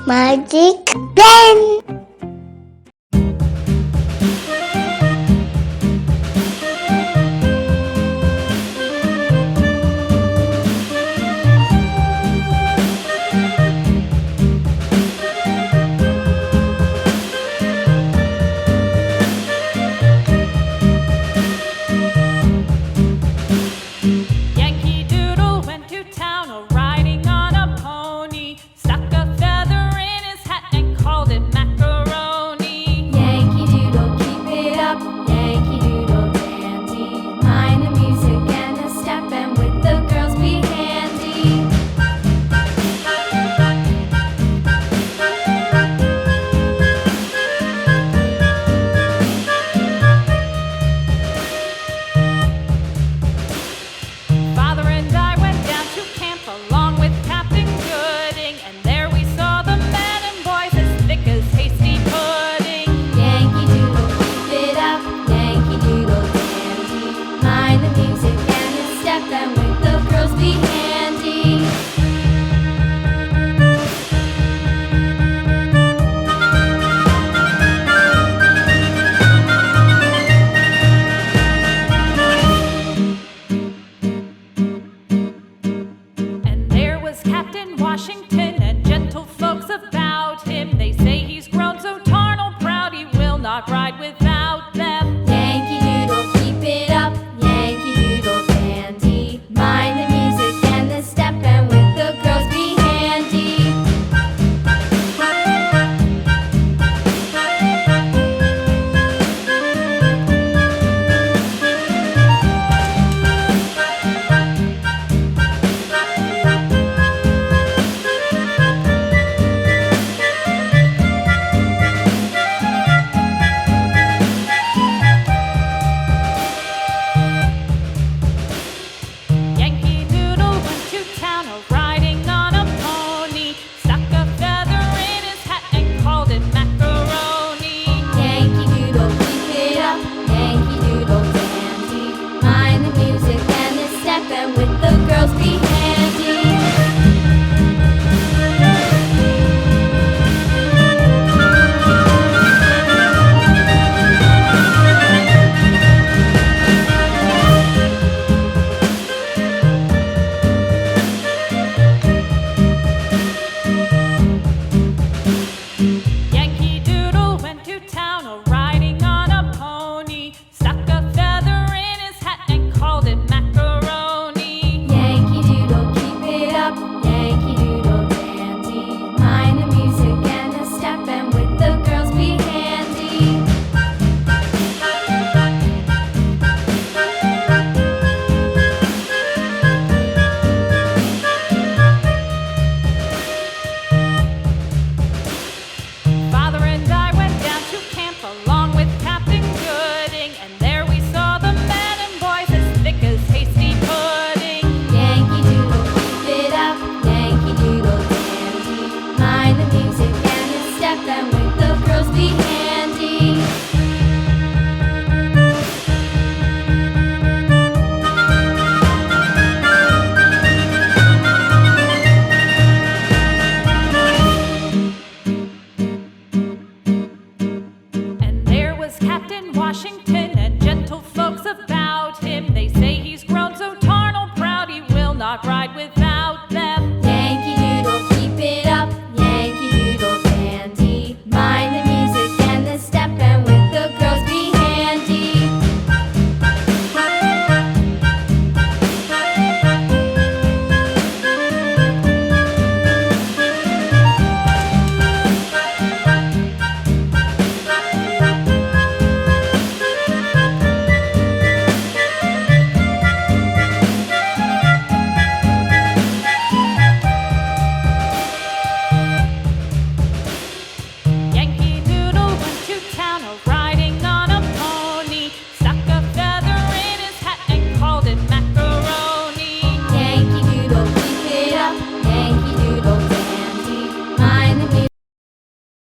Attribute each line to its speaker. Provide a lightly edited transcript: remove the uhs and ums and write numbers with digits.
Speaker 1: Magic Ben.
Speaker 2: Yankee Doodle went to town riding on a pony, stuck a feather in his hat and called it macaroni.
Speaker 3: Yankee Doodle, keep it up, Yankee Doodle dandy. Mind the music and the step, and with the girls be handy.
Speaker 2: Father and I went down to camp along with Captain Gooding, and there we saw the men and boys as thick as hasty pudding.
Speaker 3: Yankee Doodle, keep it up, Yankee Doodle dandy. Mind the music and the step, and with the girls be handy.
Speaker 2: And there was Captain Washington and gentle folks about him. They say he's grown so tarnal proud he will not ride without them.
Speaker 3: Yankee Doodle, keep it up, Yankee Doodle dandy. Mind the music and the step, and with the girls be handy.
Speaker 2: Yankee Doodle went to town riding on a pony, stuck a feather in his hat and called it macaroni.
Speaker 3: Yankee Doodle, keep it up, Yankee Doodle dandy. Mind the music and the step, and with the girls be handy.
Speaker 2: Yankee Doodle went to town riding on a pony, stuck a feather in his hat and called it macaroni.
Speaker 3: Yankee Doodle, keep it up, Yankee Doodle dandy. Mind the music and the step, and with the girls be handy.
Speaker 2: Father and I went down to camp along with Captain Gooding, and there we saw the men and boys as thick as hasty pudding.
Speaker 3: Yankee Doodle, keep it up, Yankee Doodle dandy. Mind the music and the step, and with the girls be handy.
Speaker 2: And there was Captain Washington